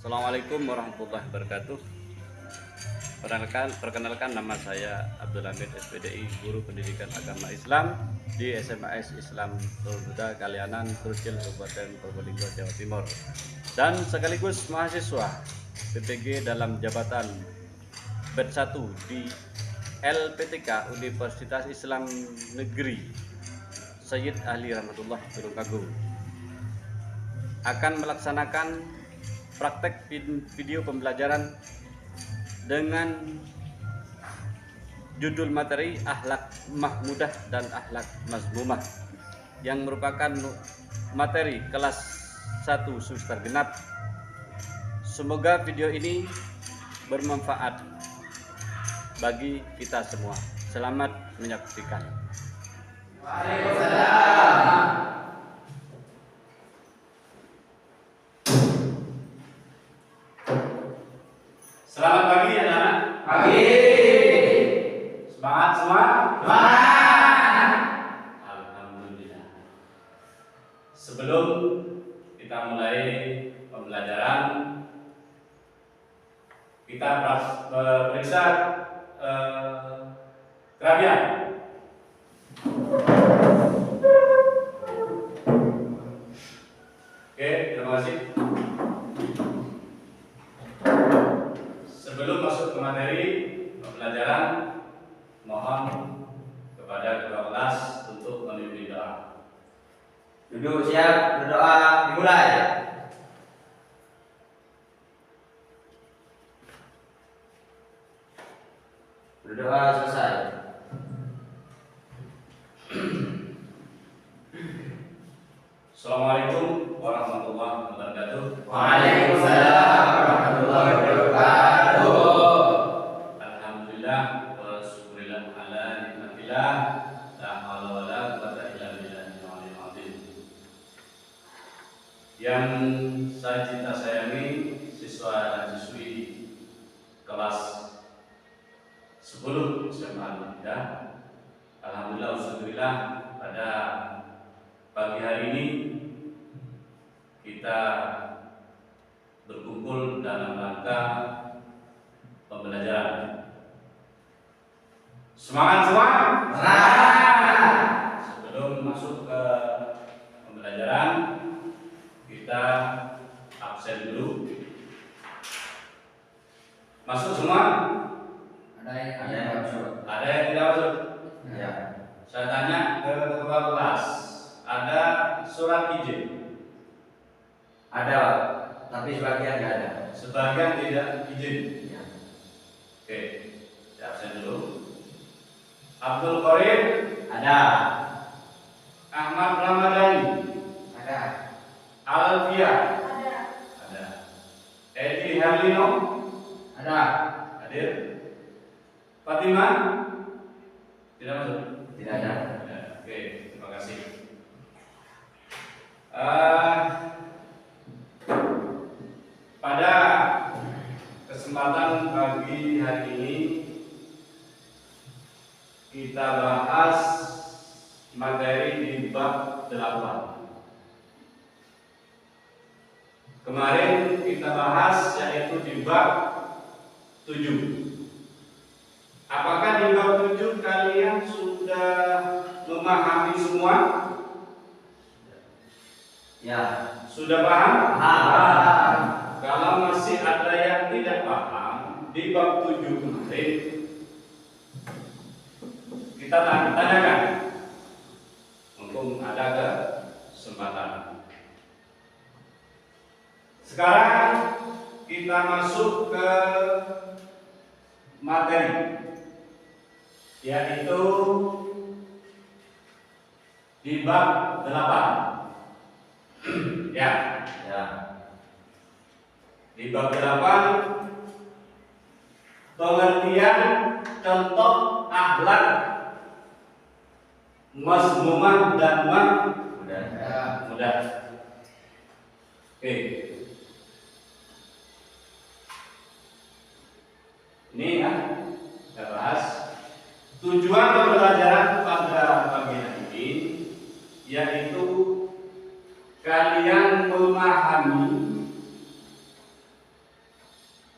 Assalamualaikum warahmatullahi wabarakatuh. Perkenalkan nama saya Abdul Hamid SPDI, Guru Pendidikan Agama Islam di SMAS Islam Muda Kalianan, Krucil, Kabupaten Probolinggo, Jawa Timur, dan sekaligus mahasiswa PPG dalam jabatan BED 1 di LPTK Universitas Islam Negeri Sayyid Ali Rahmatullah Tulungagung, akan melaksanakan praktek video pembelajaran dengan judul materi Akhlak Mahmudah dan Akhlak Mazmumah, yang merupakan materi kelas 1 semester genap. Semoga video ini bermanfaat bagi kita semua. Selamat menyaksikan. Waalaikumsalam. Selamat pagi anak-anak. Pagi. Semangat semua? Semangat. Alhamdulillah. Sebelum kita mulai pembelajaran, kita periksa kerabian. Oke, terima kasih. Sebelum masuk ke materi pembelajaran, mohon kepada ketua kelas untuk memimpin doa. Duduk siap, berdoa dimulai. Berdoa selesai. Assalamualaikum warahmatullahi wabarakatuh. Waalaikumsalam warahmatullahi wabarakatuh. Alhamdulillah wa syukurillah ala nikmatillah, la haula wa la quwwata illa billahil aliyyil azim. Yang saya cinta sayangi siswa dan siswi kelas 10 SMA Al-Muda. Alhamdulillah wa syukurillah, pada pagi hari ini kita berkumpul dalam rangka pembelajaran. Semangat semua? Semangat. Sebelum masuk ke pembelajaran, kita absen dulu. Masuk semua? Ada yang masuk. Ada yang tidak masuk? Ya. Saya tanya ke ketua kelas, ada surat izin? Ada, tapi sebagian nggak ada. Sebagian tidak izin. Ya. Oke, saya absen dulu. Abdul Qarim? Ada. Ahmad Ramadhani? Ada. Alfia? Ada. Edi Harlino? Ada. Hadir. Fatimah? Tidak masuk? Tidak ada. Ya, oke, terima kasih. Pada kesempatan pagi hari ini kita bahas materi di bab 8. Kemarin kita bahas yaitu di bab 7. Apakah di bab 7 kalian sudah memahami semua? Ya. Sudah paham? Paham. Kalau masih ada yang tidak paham di bab 7 kemarin, kita tanyakan. Mumpung ada kesempatan. Sekarang kita masuk ke materi, yaitu di bab 8. Ya. Ya. Di bab 8, pengertian contoh akhlak mazmumah dan Udah. mudah. Oke. Ini ya, kita bahas tujuan pembelajaran pada pagi hari ini, yaitu kalian memahami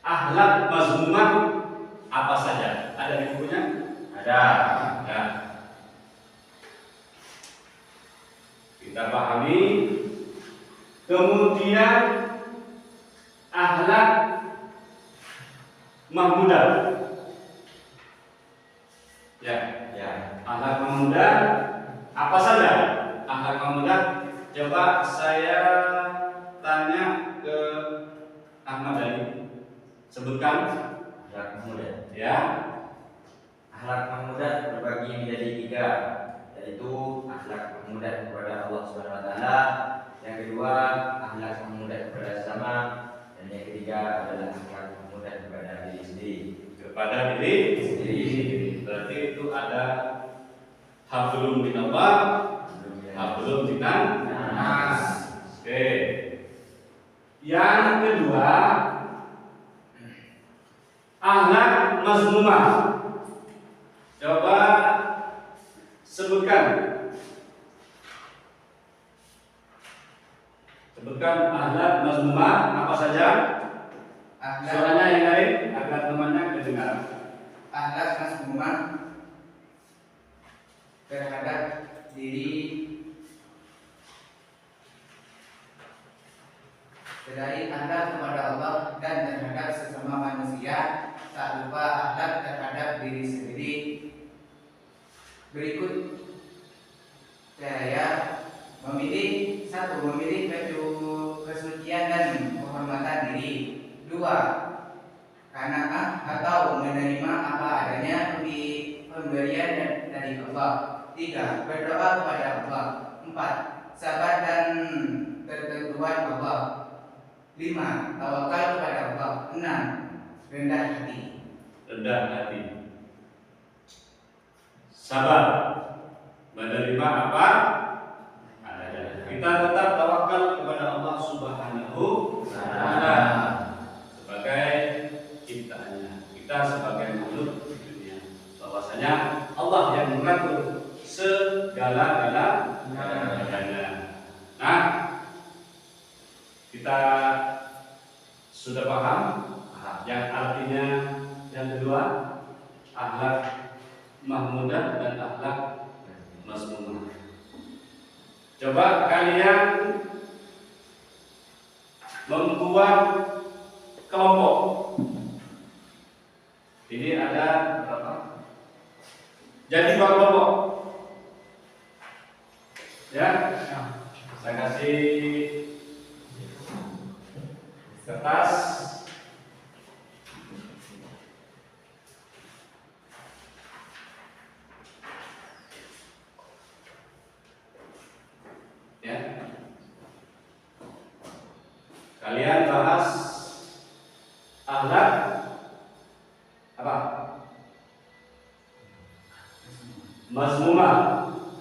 Akhlak mazmumah apa saja? Ada di bukunya? Ada. Ya. Kita pahami. Kemudian akhlak mahmudah. Ya, Ya. akhlak mahmudah apa saja? Akhlak mahmudah. Coba saya tanya ke Ahmad Dhani. Sebutkan. Akhlak mahmudah. Ya. Akhlak mahmudah terbagi menjadi 3, yaitu akhlak mahmudah kepada Allah Subhanahu wa taala, yang kedua akhlak mahmudah kepada sesama, dan yang ketiga adalah akhlak mahmudah kepada diri sendiri. Kepada diri sendiri. Berarti itu ada hablum minallah, hablum minan nas. Oke. Yang kedua akhlak mazmumah. Coba sebutkan. Sebutkan akhlak mazmumah apa saja? Suaranya yang lain agar temannya kedengaran. Akhlak mazmumah terhadap diri dari akhlak kepada Allah dan terhadap sesama manusia, tak lupa akhlak terhadap diri sendiri. Berikut saya memilih: 1. Memilih kesucian dan penghormatan diri. 2. Qanaah atau menerima apa adanya pemberian dari Allah. 3. Berdoa kepada Allah. 4. Sabar dan ketentuan Allah. 5. Tawakal kepada Allah. 6. Rendah hati. Rendah hati. Sabar. Menerima apa adanya. Kita tetap tawakal kepada Allah Subhanahu wa taala sebagai ciptaannya. Kita sebagai makhluk di dunia. Bahwasanya Allah yang mengatur segala-galanya. Nah, kita sudah paham yang artinya yang kedua akhlak mahmudah dan akhlak mazmumah. Coba kalian membuat kelompok. Ini ada berapa? Jadi 2 kelompok. Ya, saya kasih kertas. Ya. Kalian bahas akhlak apa? Mazmumah.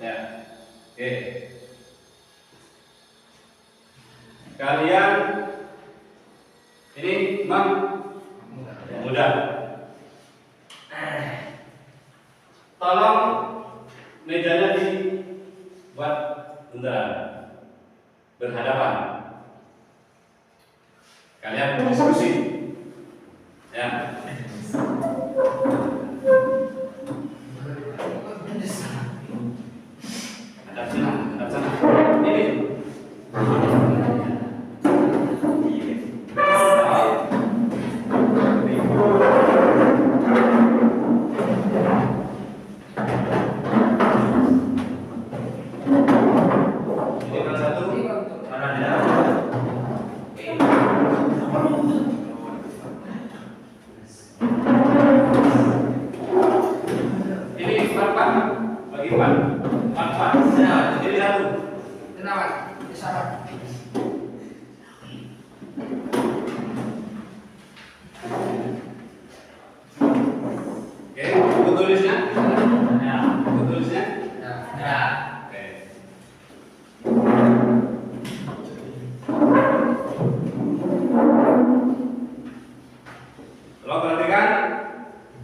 Ya. Oke. Kalian ini mudah. Tolong mejanya dibuat beneran, berhadapan. Kalian berdiskusi. Ya. Hadap sana. Ini.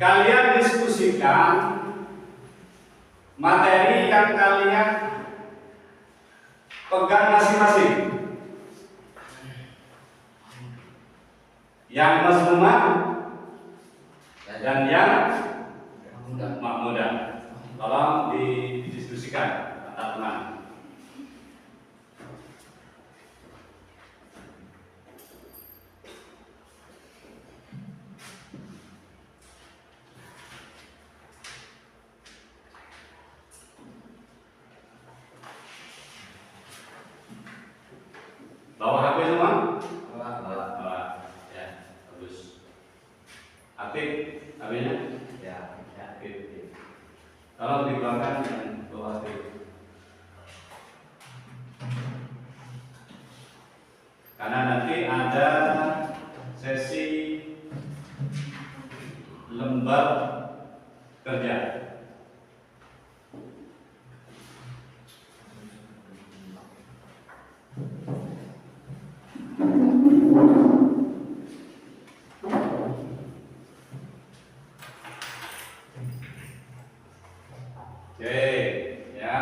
Kalian diskusikan materi yang kalian pegang masing-masing. yang mazmumah dan yang mahmudah. Tolong didiskusikan antar teman. Bawa HP semua? Bawa. Ya, bagus. Aktif HP-nya? Ya. Aktif. Kalau dikeluarkan dengan bawa HP. Karena nanti ada sesi lembar kerja. Oke, ya,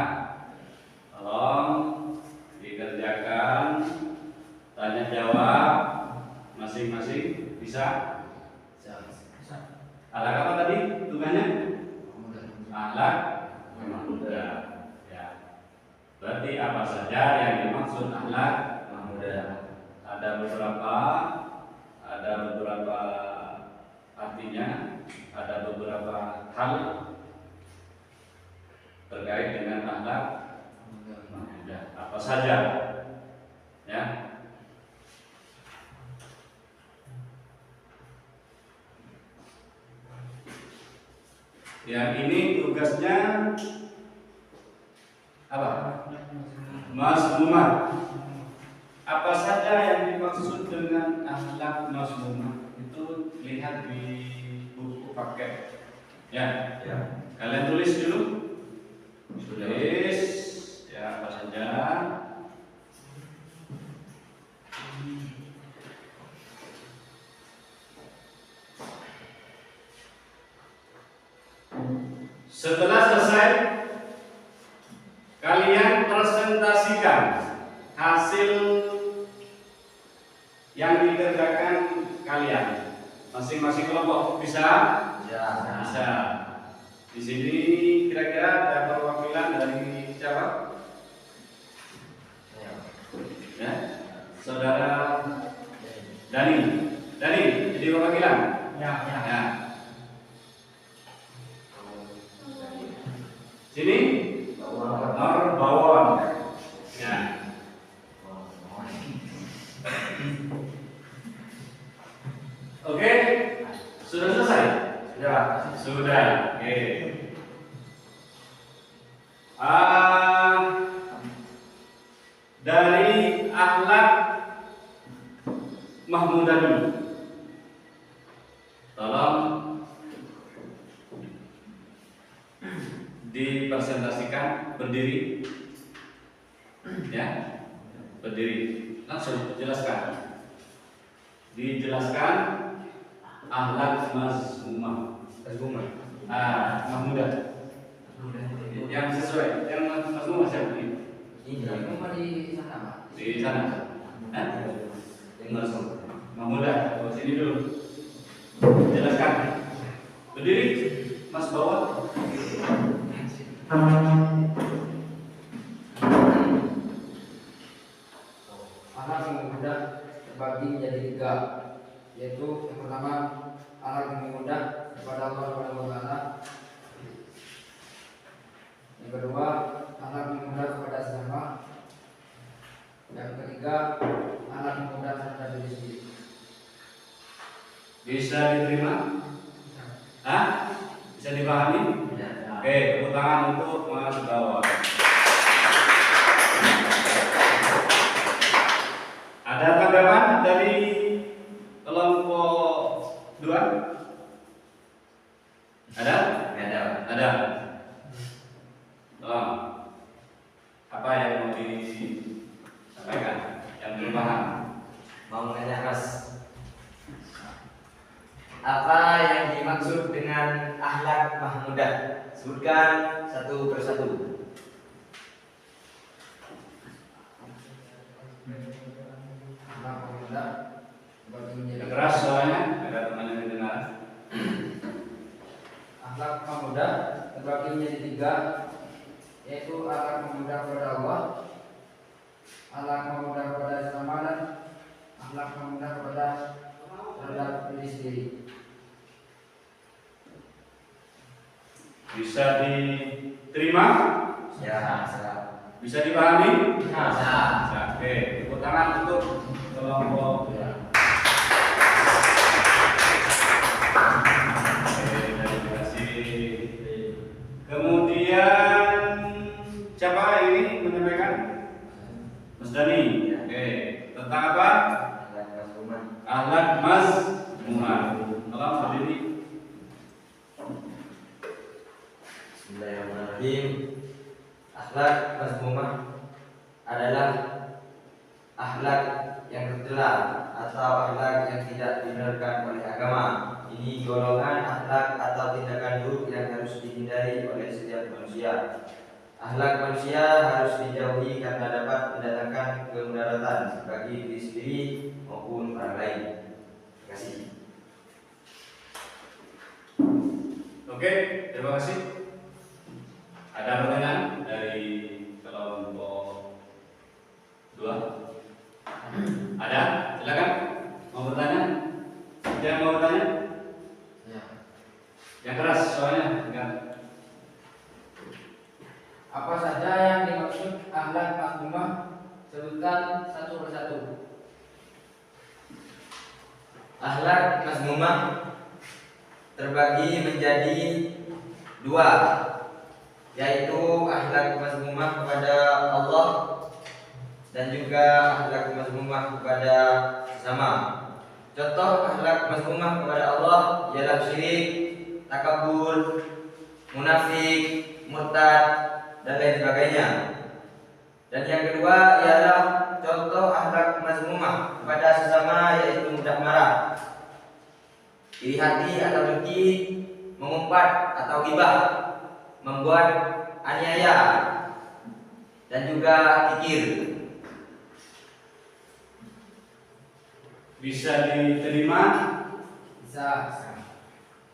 tolong dikerjakan tanya jawab masing-masing. Bisa? Ahlak apa tadi tugasnya? Ahlak mahmudah. Ya. Berarti apa saja yang dimaksud ahlak mahmudah? Ada beberapa artinya, ada beberapa hal terkait dengan ahlak mahmudah. Apa saja? Ya. Yang ini tugasnya apa? Mazmumah. Apa saja yang dimaksud dengan akhlak mazmumah? Itu lihat di buku paket. Ya. Kalian tulis dulu. Tulis ya apa saja. Setelah selesai, kalian presentasikan hasil yang dikerjakan kalian masing-masing kelompok. Bisa? Bisa. Di sini kira-kira ada perwakilan dari siapa? Ya, saudara Dani. Jadi perwakilan. Ya. Sini Bawon. Ya. Oke, sudah selesai? Sudah. Oke. Dari akhlak mahmudah dulu. Tolong dipresentasikan berdiri. Ya. Berdiri. Langsung jelaskan. Dijelaskan akhlak mazmumah. Mahmudah. Yang sesuai. Yang mazmumah siapa ini? Di sana. Mahmudah. Oh, sini dulu. Jelaskan. Berdiri. Mas bawa. Ahlak yang mudah terbagi menjadi 3, yaitu yang pertama ahlak yang mudah kepada Allah Subhanahu wa taala. Yang kedua, ahlak yang mudah kepada sesama. Yang ketiga, ahlak yang mudah terhadap diri sendiri. Bisa diterima? Hah? Bisa dipahami? Oke, tepuk tangan untuk Mas Bawon. Ada tanggapan dari kelompok 2? Ada? Ada. Apa yang mau disampaikan? Yang belum paham? Mau menanya Mas, apa yang dimaksud dengan akhlak mahmudah? Sebutkan satu persatu. Ahlak yang mudah terbagi menjadi keras suaranya agar teman-teman mendengar. Akhlak pemuda terbagi menjadi tiga, yaitu akhlak pemuda kepada Allah, akhlak pemuda kepada sesama, dan akhlak pemuda kepada terhadap diri sendiri. Bisa diterima? Ya. Bisa dipahami? Ya. Oke, tepuk tangan untuk kelompok. Oke, terima kasih. Kemudian siapa ini menyampaikan? Mas Dani. Oke, tentang apa? Akhlak mazmumah. Tolong berdiri. Bismillahirrahmanirrahim. Akhlak mazmumah adalah akhlak yang tercela atau akhlak yang tidak dibenarkan oleh agama. Ini golongan akhlak atau tindakan buruk yang harus dihindari oleh setiap manusia. Akhlak manusia harus dijauhi karena dapat mendatangkan kemudaratan bagi diri sendiri maupun orang lain. Terima kasih. Oke, terima kasih. Ada pertanyaan dari kelompok 2? Ada? Silakan. Mau bertanya? Yang mau bertanya? Ya. Yang keras soalnya. Enggak. Apa saja yang dimaksud akhlak mazmumah? Sebutkan satu persatu. Akhlak mazmumah terbagi menjadi dua, yaitu akhlak mazmumah kepada Allah dan juga akhlak mazmumah kepada sesama. Contoh akhlak mazmumah kepada Allah ialah syirik, takabur, munafik, murtad, dan lain sebagainya. Dan yang kedua ialah contoh akhlak mazmumah kepada sesama, yaitu mudah marah, iri hati atau dengki, mengumpat atau ghibah, membuat aniaya, dan juga kikir. Bisa diterima? Bisa.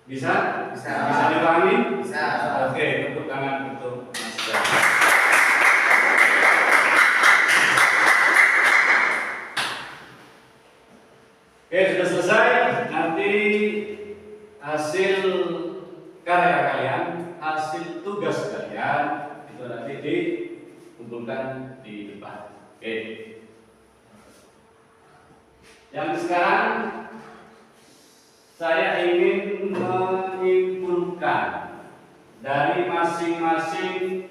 Bisa? Bisa. Bisa dipahami? Bisa. Oke, tepuk tangan untuk Mas Dani. Oke, sudah selesai. Nanti hasil karya kalian, hasil tugas kalian itu nanti dikumpulkan di depan. Oke. Yang sekarang saya ingin menyimpulkan dari masing-masing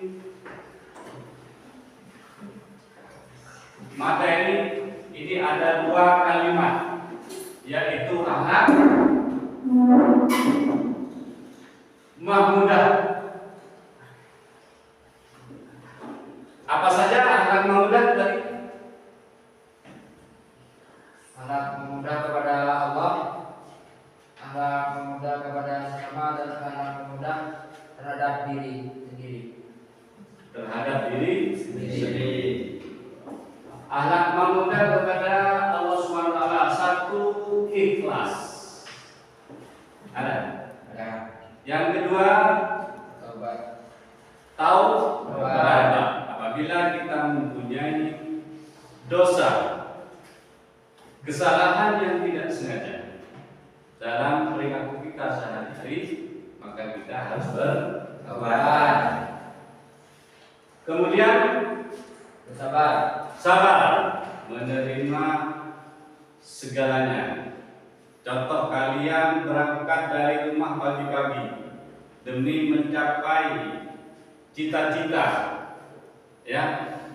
materi ini ada dua kalimat, yaitu akhlak mahmudah. Apa saja akhlak mahmudah tadi? Akhlak pemuda kepada Allah, akhlak pemuda kepada sesama, dan akhlak pemuda terhadap diri sendiri. Terhadap diri Sendiri. Akhlak mahmudah kepada Allah SWT. Satu, ikhlas. Ada. Ada Yang kedua, taubat. taubat. Apabila kita mempunyai dosa, kesalahan yang tidak sengaja dalam perilaku kita sehari-hari, maka kita harus bertobat. Kemudian Bersabar. sabar menerima segalanya. Contoh, kalian berangkat dari rumah pagi-pagi demi mencapai cita-cita, ya,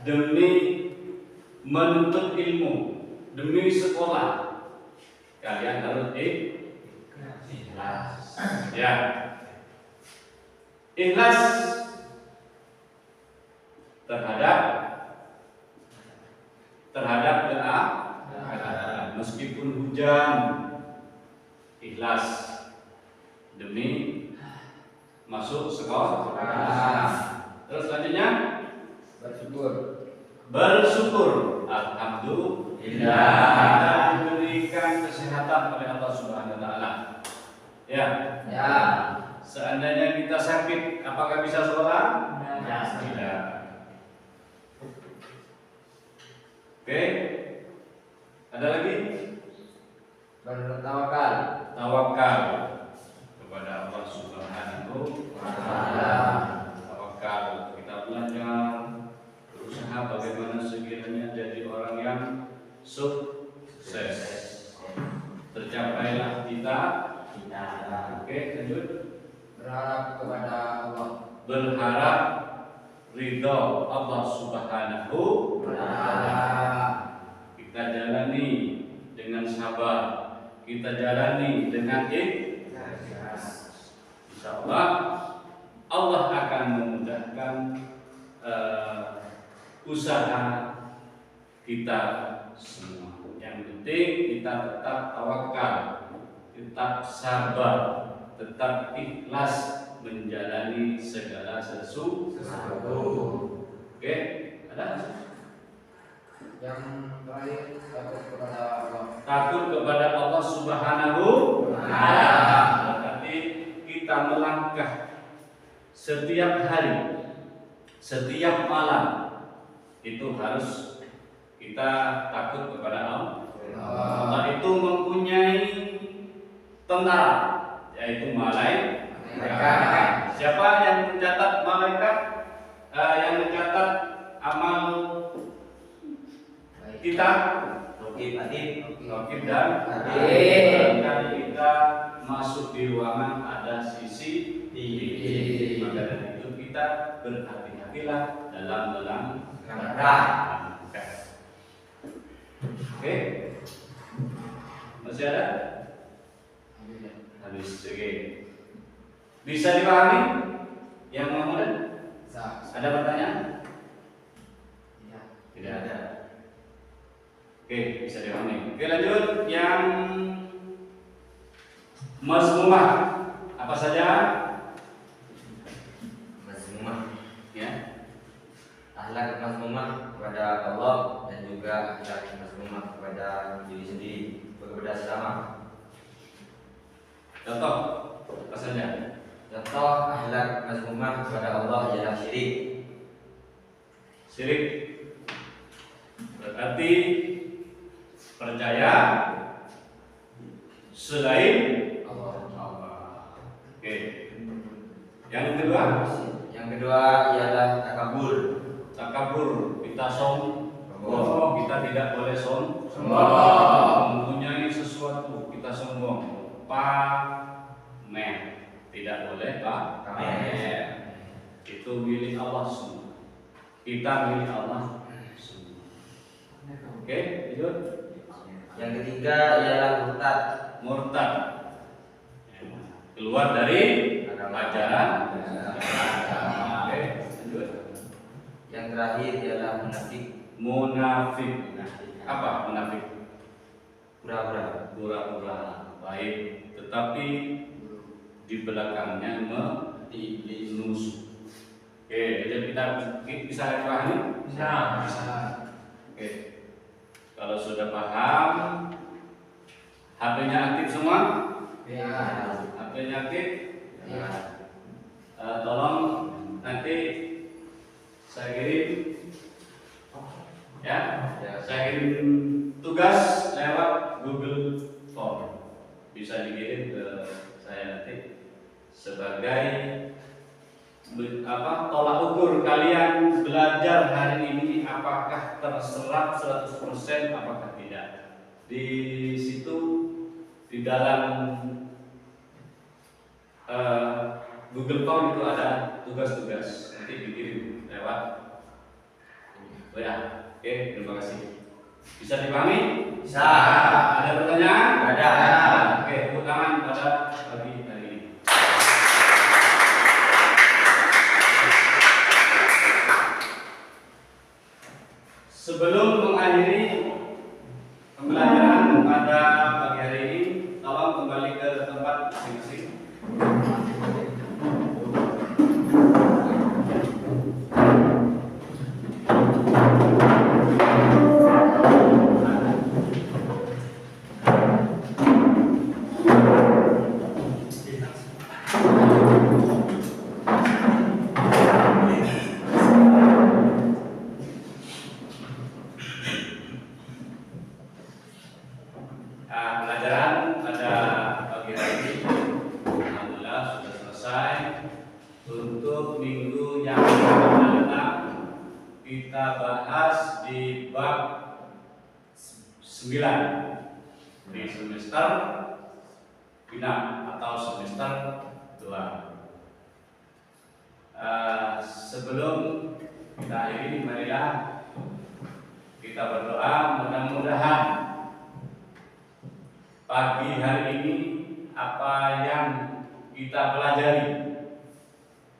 demi menuntut ilmu, demi sekolah. Kalian harus ikhlas. Ya. Ikhlas terhadap doa, meskipun hujan, ikhlas demi masuk sekolah. Terus selanjutnya bersyukur. Alhamdulillah kita diberikan kesehatan oleh Allah Subhanahu wa taala. Ya. Ya. Seandainya kita sakit, apakah bisa sholat? Ya. Tidak. Oke. Ada lagi? Bertawakal. Tawakal kepada Allah Subhanahu wa taala. Tawakal, kita belajar berusaha bagaimana sekiranya jadi orang yang sukses. Tercapailah kita. Oke, lanjut. Berharap kepada Allah. Berharap ridho Allah Subhanahu wa taala. Kita jalani dengan sabar, kita jalani dengan ikhlas. Insyaallah Allah akan memudahkan usaha kita semua. Yang penting kita tetap tawakal, tetap sabar, tetap ikhlas menjalani segala sesuatu. Oke, ada? Yang terakhir, takut kepada Allah. Takut kepada Allah Subhanahu wa taala. Berarti kita melangkah setiap hari, setiap malam itu harus kita takut kepada Allah. Allah itu mempunyai tentara, yaitu malaikat. Siapa yang mencatat malaikat? Yang mencatat amal kita, Rokib dan Kali kita masuk di ruangan ada CCTV. Maka dari itu kita berhati-hatilah dalam melangkah. Oke, masih ada? Habis. Oke. Bisa dipahami? Yang Muhammad? Ada pertanyaan? Tidak ada. Oke, bisa dipahami. Oke, lanjut yang mazmumah. Apa saja? Mazmumah. Ya. Akhlak mazmumah kepada Allah dan juga akhlak mazmumah kepada diri sendiri, kepada sesama. Contoh apa saja? Contoh akhlak mazmumah kepada Allah ialah syirik. Syirik berarti percaya selain Allah. Oke. Yang kedua? Yang kedua ialah takabur. Takabur, kita sombong. Kita tidak boleh sombong. Mempunyai sesuatu kita sombong. Pamer, tidak boleh pamer. Itu milik Allah semua. Kita milik Allah semua. Oke, lanjut. Yang ketiga ialah murtad. Murtad, keluar dari ajaran. Oke, lanjut. Yang terakhir ialah munafik. Munafik. Apa munafik? Pura-pura. Pura-pura baik, tetapi di belakangnya menusuk. Oke, jadi kita bisa pahami? Bisa. Oke. Kalau sudah paham, HP-nya aktif semua? Ya. HP-nya aktif? Ya. Tolong nanti saya kirim, ya, saya kirim tugas lewat Google Form. Bisa dikirim ke saya nanti sebagai tolak ukur kalian belajar hari ini, apakah terserap 100% apakah tidak. Di situ di dalam Google Form itu ada tugas-tugas, nanti dikirim lewat WA. Oke, terima kasih. Bisa dipahami? Bisa. Ada pertanyaan? Ada. Oke, tepuk tangan pada pagi hari ini. Sebelum mengakhiri pembelajaran pada pagi hari ini, tolong kembali ke tempat masing-masing. pada pagi hari ini alhamdulillah sudah selesai. Untuk minggu yang akan datang kita bahas di bab 9 di semester genap atau semester 2. Sebelum kita akhiri, marilah kita berdoa. Mudah-mudahan pagi hari ini apa yang kita pelajari,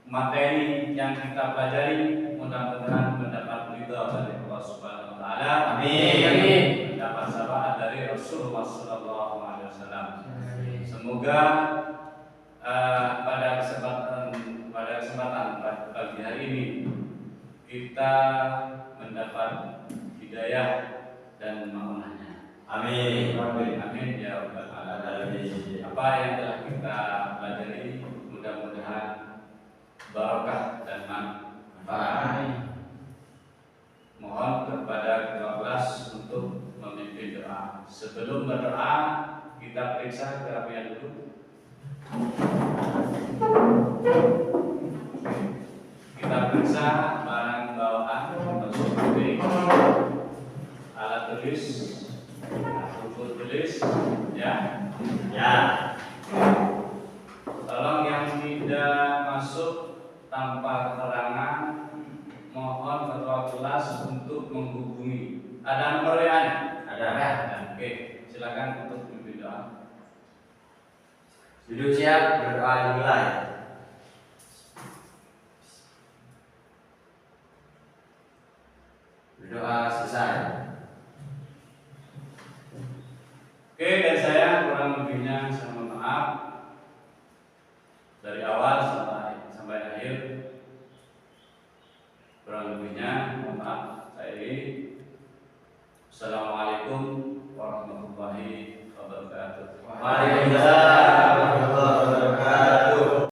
materi yang kita pelajari, mudah-mudahan mendapat ridha dari Allah Subhanahu wa taala. Amin. Mendapat syafaat dari Rasulullah sallallahu alaihi wasallam. Semoga pada kesempatan pagi hari ini kita mendapat hidayah dan maunahnya. Amin. Amin ya rabbal alamin. Apa yang telah kita pelajari mudah-mudahan barakah dan manfaat. Mohon kepada kedua kelas untuk memimpin doa. Sebelum berdoa kita periksa kerapian dulu. Kita periksa barang bawaan seperti alat tulis, buku tulis, ya. Tolong yang tidak masuk tanpa keterangan, mohon ketua kelas untuk menghubungi. Ada nomor WA-nya? Ada. Oke, silakan untuk memimpin doa. Duduk siap, berdoa dimulai. Berdoa selesai.